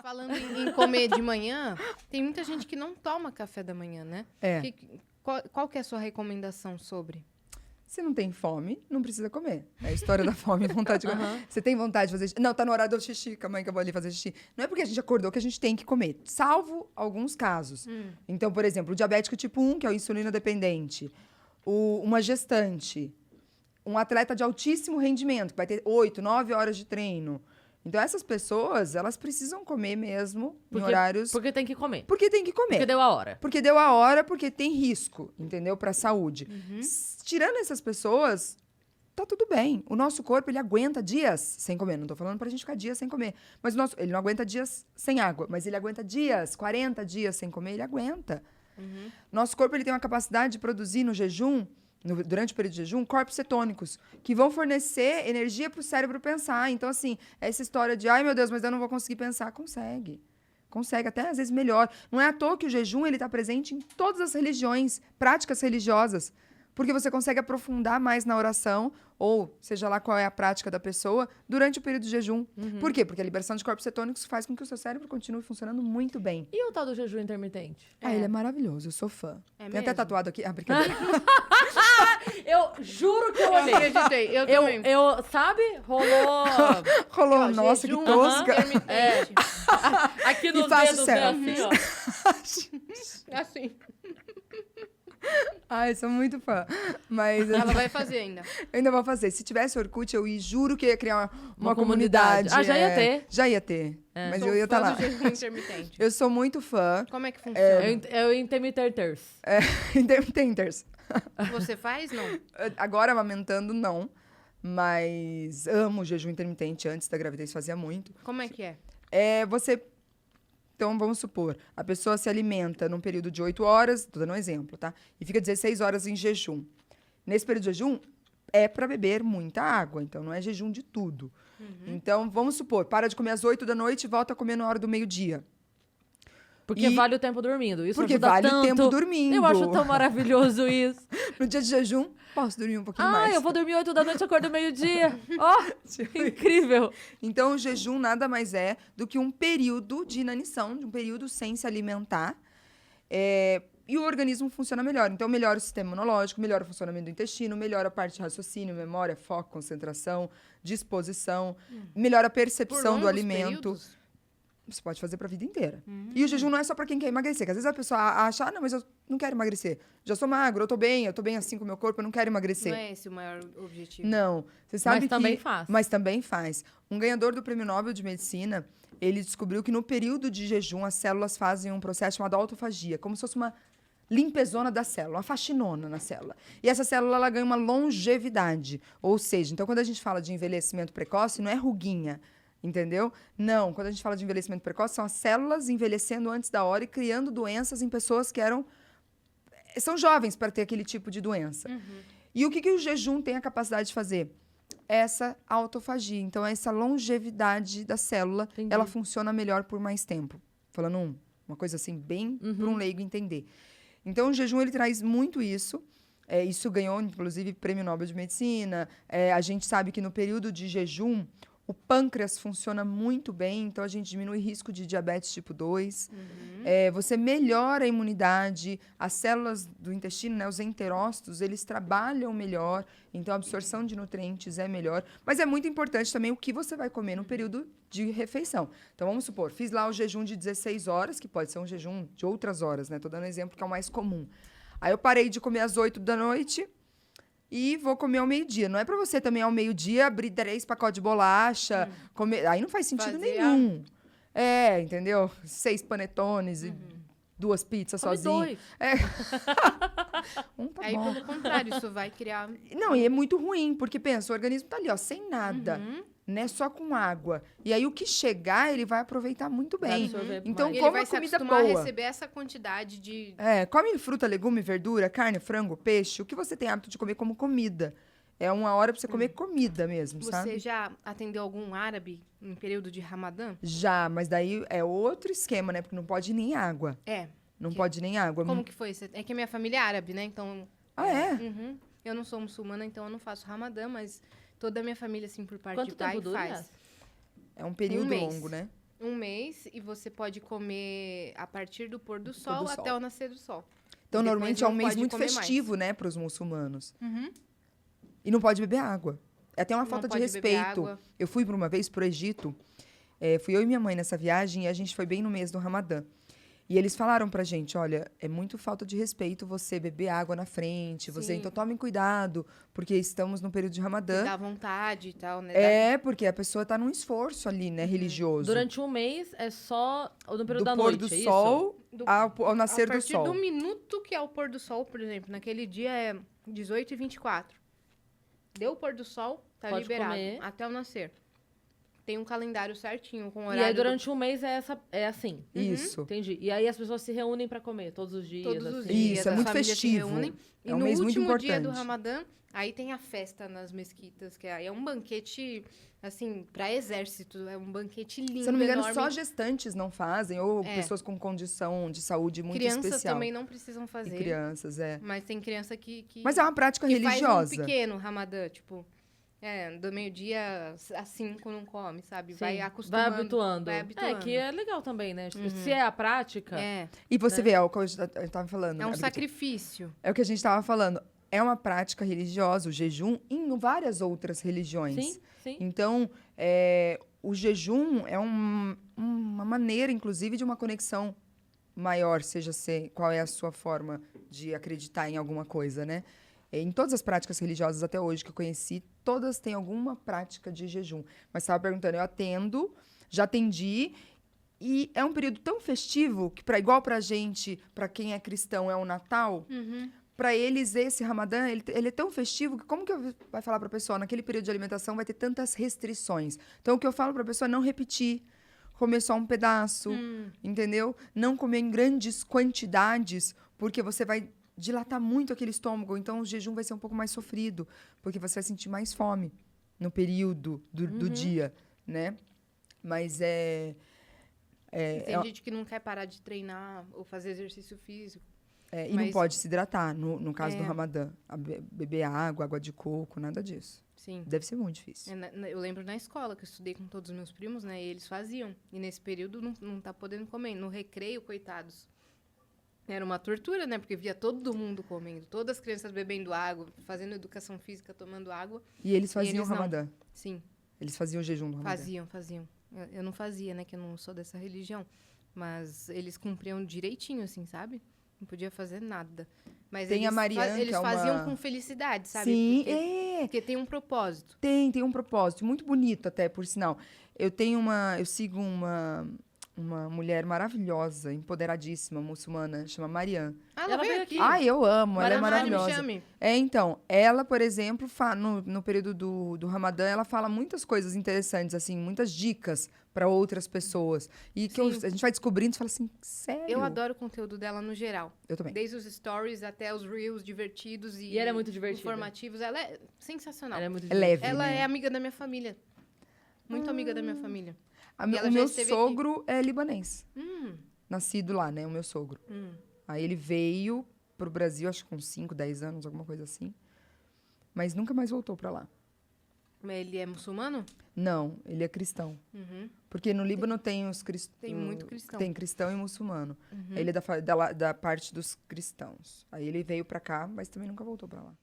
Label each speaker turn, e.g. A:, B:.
A: Falando em comer de manhã, tem muita gente que não toma café da manhã, né? Qual que é a sua recomendação sobre?
B: Se não tem fome, não precisa comer. É a história da fome e vontade de comer. Você tem vontade de fazer xixi? Não, tá no horário do xixi, calma aí que eu vou ali fazer xixi. Não é porque a gente acordou que a gente tem que comer, salvo alguns casos. Então, por exemplo, o diabético tipo 1, que é o insulina dependente, uma gestante, um atleta de altíssimo rendimento, que vai ter 8, 9 horas de treino. Então, essas pessoas, elas precisam comer mesmo em horários...
C: Porque tem que comer.
B: Porque tem que comer.
C: Porque deu a hora.
B: Porque deu a hora, porque tem risco, entendeu? Pra saúde. Tirando essas pessoas, tá tudo bem. O nosso corpo, ele aguenta dias sem comer. Não tô falando pra gente ficar dias sem comer. Mas ele não aguenta dias sem água. Mas ele aguenta dias, 40 dias sem comer, ele aguenta. Nosso corpo, ele tem uma capacidade de produzir no jejum, durante o período de jejum, corpos cetônicos, que vão fornecer energia para o cérebro pensar. Então, assim, essa história de, ai, meu Deus, mas eu não vou conseguir pensar. Consegue. Consegue, até às vezes melhor. Não é à toa que o jejum está presente em todas as religiões, práticas religiosas, porque você consegue aprofundar mais na oração, ou seja lá qual é a prática da pessoa, durante o período de jejum. Por quê? Porque a liberação de corpos cetônicos faz com que o seu cérebro continue funcionando muito bem.
C: E o tal do jejum intermitente?
B: Ele é maravilhoso, eu sou fã. Tem até tatuado aqui. Ah, brincadeira.
C: Eu juro que eu olhei.
A: Acreditei, eu também.
C: Sabe? Rolou.
B: Nossa,
A: jejum,
B: que tosca.
A: intermitente.
C: Aqui nos
B: E faço
C: dedos,
B: céu.
C: né, assim, ó.
A: Assim.
B: Ai, sou muito fã. Mas
A: Ela vai fazer ainda.
B: eu ainda vou fazer. Se tivesse Orkut, eu juro que ia criar uma
C: comunidade.
B: comunidade.
C: Ah, já ia ter?
B: Já ia ter. Mas
A: Sou
B: eu ia estar
A: fã
B: lá.
A: do jejum intermitente.
B: Eu sou muito fã.
A: Como é que funciona?
C: É o intermitenters.
B: Intermitenters.
A: Você faz? Não.
B: Agora, amamentando, não. Mas amo o jejum intermitente. Antes da gravidez fazia muito.
A: Como é que é?
B: Então, vamos supor, a pessoa se alimenta num período de 8 horas, tô dando um exemplo, tá? E fica 16 horas em jejum. Nesse período de jejum, é para beber muita água, então não é jejum de tudo. Então, vamos supor, para de comer às 8 da noite e volta a comer na hora do meio-dia.
C: Porque vale o tempo dormindo. Isso
B: Porque
C: ajuda
B: vale o
C: tanto.
B: tempo dormindo.
C: Eu acho tão maravilhoso isso.
B: No dia de jejum, posso dormir um pouquinho mais.
C: Eu vou dormir 8 da noite e acordo meio-dia. Incrível.
B: Então, o jejum nada mais é do que um período de inanição, de um período sem se alimentar. E o organismo funciona melhor. Então, melhora o sistema imunológico, melhora o funcionamento do intestino, melhora a parte de raciocínio, memória, foco, concentração, disposição, melhora a percepção do alimento.
A: Períodos?
B: Você pode fazer para a vida inteira. E o jejum não é só para quem quer emagrecer. Que às vezes a pessoa acha, não, mas eu não quero emagrecer. Já sou magro, eu tô bem assim com o meu corpo, eu não quero emagrecer.
A: Não é esse o maior objetivo.
B: Não. Você sabe
C: Mas também
B: faz. Um ganhador do Prêmio Nobel de Medicina, ele descobriu que no período de jejum, as células fazem um processo chamado autofagia, como se fosse uma limpezona da célula, uma faxinona na célula. E essa célula, ela ganha uma longevidade. Ou seja, então quando a gente fala de envelhecimento precoce, não é ruguinha, entendeu? Não, quando a gente fala de envelhecimento precoce, são as células envelhecendo antes da hora e criando doenças em pessoas que são jovens para ter aquele tipo de doença. E o que o jejum tem a capacidade de fazer? Essa autofagia. Então, essa longevidade da célula, ela funciona melhor por mais tempo. Falando uma coisa assim, bem para um leigo entender. Então, o jejum, ele traz muito isso. Isso ganhou, inclusive, Prêmio Nobel de Medicina. A gente sabe que no período de jejum, o pâncreas funciona muito bem, então a gente diminui o risco de diabetes tipo 2. Você melhora a imunidade, as células do intestino, né, os enterócitos, eles trabalham melhor, então a absorção de nutrientes é melhor. Mas é muito importante também o que você vai comer no período de refeição. Então, vamos supor, fiz lá o jejum de 16 horas, que pode ser um jejum de outras horas, né? Estou dando exemplo que é o mais comum. Aí eu parei de comer às 8 da noite... E vou comer ao meio-dia. Não é para você também ao meio-dia abrir 3 pacotes de bolacha, comer. Aí não faz sentido nenhum. Entendeu? 6 panetones e 2 pizzas sozinho.
C: 2.
B: Tá
A: Aí,
B: bom.
A: pelo contrário, isso vai criar...
B: Não, e é muito ruim, porque pensa, o organismo tá ali, ó, sem nada, né? Só com água. E aí o que chegar, ele vai aproveitar muito bem. Então,
A: E ele
B: coma
A: vai se
B: comida
A: acostumar
B: boa.
A: a receber essa quantidade de...
B: Come fruta, legume, verdura, carne, frango, peixe. O que você tem hábito de comer como comida. É uma hora pra você comer comida mesmo, sabe?
A: Você já atendeu algum árabe em período de Ramadã?
B: Já, mas daí é outro esquema, né? Porque não pode nem água. Não pode nem água.
A: Como que foi? É que a minha família é árabe, né? Então... Eu não sou muçulmana, então eu não faço Ramadã, mas toda a minha família, assim, por parte
C: Quanto
A: de pai,
C: tempo dura?
A: faz.
B: É um período
A: mês.
B: longo, né?
A: Um mês, e você pode comer a partir do pôr do sol
B: sol.
A: até o nascer do sol.
B: Então,
A: Depois
B: normalmente é um
A: não
B: mês
A: pode
B: muito
A: comer
B: festivo, né, para os muçulmanos.
A: Uhum.
B: E não pode beber água. É até uma
A: Não
B: falta de
A: pode beber
B: respeito.
A: água.
B: Eu fui por uma vez pro Egito, fui eu e minha mãe nessa viagem, e a gente foi bem no mês do Ramadã. E eles falaram pra gente, olha, é muito falta de respeito você beber água na frente,
A: Sim.
B: então tomem cuidado, porque estamos no período de Ramadã.
A: Dá vontade e tal, né?
B: Porque a pessoa tá num esforço ali, né, religioso.
C: Durante um mês é só no período da
B: do pôr
C: noite,
B: do
C: é
B: sol
A: Do-
B: ao nascer
A: A
B: do sol.
A: partir do minuto que é o pôr do sol, por exemplo, naquele dia é 18h24. Deu o pôr do sol, tá
C: Pode
A: liberado.
C: comer.
A: Até o nascer. Tem um calendário certinho, com
C: isso?
A: horário.
C: E aí durante um mês é assim.
B: Isso.
C: Entendi. E aí as pessoas se reúnem pra comer todos os dias.
A: Todos os
C: assim.
A: dias.
B: Isso, é
A: as
B: muito
A: famílias se
B: festivo.
A: reúnem.
B: É
A: E
B: um
A: no
B: mês muito
A: último dia do
B: importante.
A: Ramadã, aí tem a festa nas mesquitas, que aí é um banquete, assim, pra exército. É um banquete lindo,
B: Se eu não me engano,
A: enorme.
B: só gestantes não fazem, ou
A: É.
B: pessoas com condição de saúde muito
A: Crianças
B: especial.
A: também não precisam
B: E
A: fazer.
B: crianças,
A: Mas tem criança que
B: Mas é uma prática
A: que
B: religiosa.
A: faz um pequeno Ramadã, tipo... do meio-dia a 5 não come, sabe?
C: Sim,
A: Vai acostumando.
C: Vai habituando.
A: Vai habituando.
C: É, que é legal também, né? Se é a prática...
A: É,
B: E você vê, é o que eu estava falando.
A: é um
B: né?
A: sacrifício.
B: É o que a gente estava falando. É uma prática religiosa, o jejum, em várias outras religiões.
C: Sim, sim.
B: Então, o jejum é uma maneira, inclusive, de uma conexão maior, qual é a sua forma de acreditar em alguma coisa, né? Em todas as práticas religiosas até hoje que eu conheci, todas têm alguma prática de jejum. Mas estava perguntando, eu atendo, já atendi, e é um período tão festivo que, igual pra gente, pra quem é cristão, é o Natal, pra eles esse Ramadã, ele é tão festivo que como que eu vai falar pra pessoa, naquele período de alimentação vai ter tantas restrições. Então, o que eu falo pra pessoa é não repetir, comer só um pedaço, entendeu? Não comer em grandes quantidades, porque você vai dilatar muito aquele estômago, então o jejum vai ser um pouco mais sofrido, porque você vai sentir mais fome no período do dia, né? Mas
A: Tem gente que não quer parar de treinar ou fazer exercício físico.
B: e não pode se hidratar, no caso do
A: É.
B: Ramadã. Beber água de coco, nada disso.
A: Sim.
B: Deve ser muito difícil.
A: Eu lembro na escola, que eu estudei com todos os meus primos, né? E eles faziam. E nesse período não tá podendo comer. No recreio, coitados. Era uma tortura, né? Porque via todo mundo comendo. Todas as crianças bebendo água, fazendo educação física, tomando água.
B: E eles faziam
A: eles
B: o
A: não.
B: Ramadã?
A: Sim,
B: Eles faziam o jejum do Ramadã?
A: faziam. Eu não fazia, né? Que eu não sou dessa religião. Mas eles cumpriam direitinho, assim, sabe? Não podia fazer nada. Mas
B: Tem a Marianne, que
A: eles
B: é uma-
A: faziam com felicidade, sabe?
B: Sim,
A: Porque tem um propósito.
B: Tem um propósito, muito bonito até, por sinal. Eu sigo uma mulher maravilhosa, empoderadíssima, muçulmana, chama Marianne.
A: Ela veio aqui.
B: Ai, eu amo, ela é
A: Marianne, me
B: maravilhosa.
A: chame.
B: Então, ela, por exemplo, no período do Ramadã, ela fala muitas coisas interessantes, assim, muitas dicas para outras pessoas. E que
A: Sim.
B: a gente vai descobrindo e fala assim, sério?
A: Eu adoro o conteúdo dela no geral.
B: Eu também.
A: Desde os stories até os reels divertidos
C: E ela é muito divertida.
A: informativos. Ela é sensacional.
C: Ela é muito
B: É leve,
A: Ela
B: né?
A: é amiga da minha família. Muito amiga da minha família. E ela
B: O
A: já
B: meu
A: esteve
B: sogro é libanês.
A: Hum,
B: Nascido lá, né? O meu sogro.
A: hum.
B: Aí ele veio pro Brasil, acho que com 5, 10 anos, alguma coisa assim. Mas nunca mais voltou pra lá.
A: Mas ele é muçulmano?
B: Não, ele é cristão.
A: Uhum.
B: Porque no Líbano tem os cristãos.
A: Tem muito cristão.
B: Tem cristão e muçulmano.
A: Uhum.
B: Ele é da parte dos cristãos. Aí ele veio pra cá, mas também nunca voltou pra lá.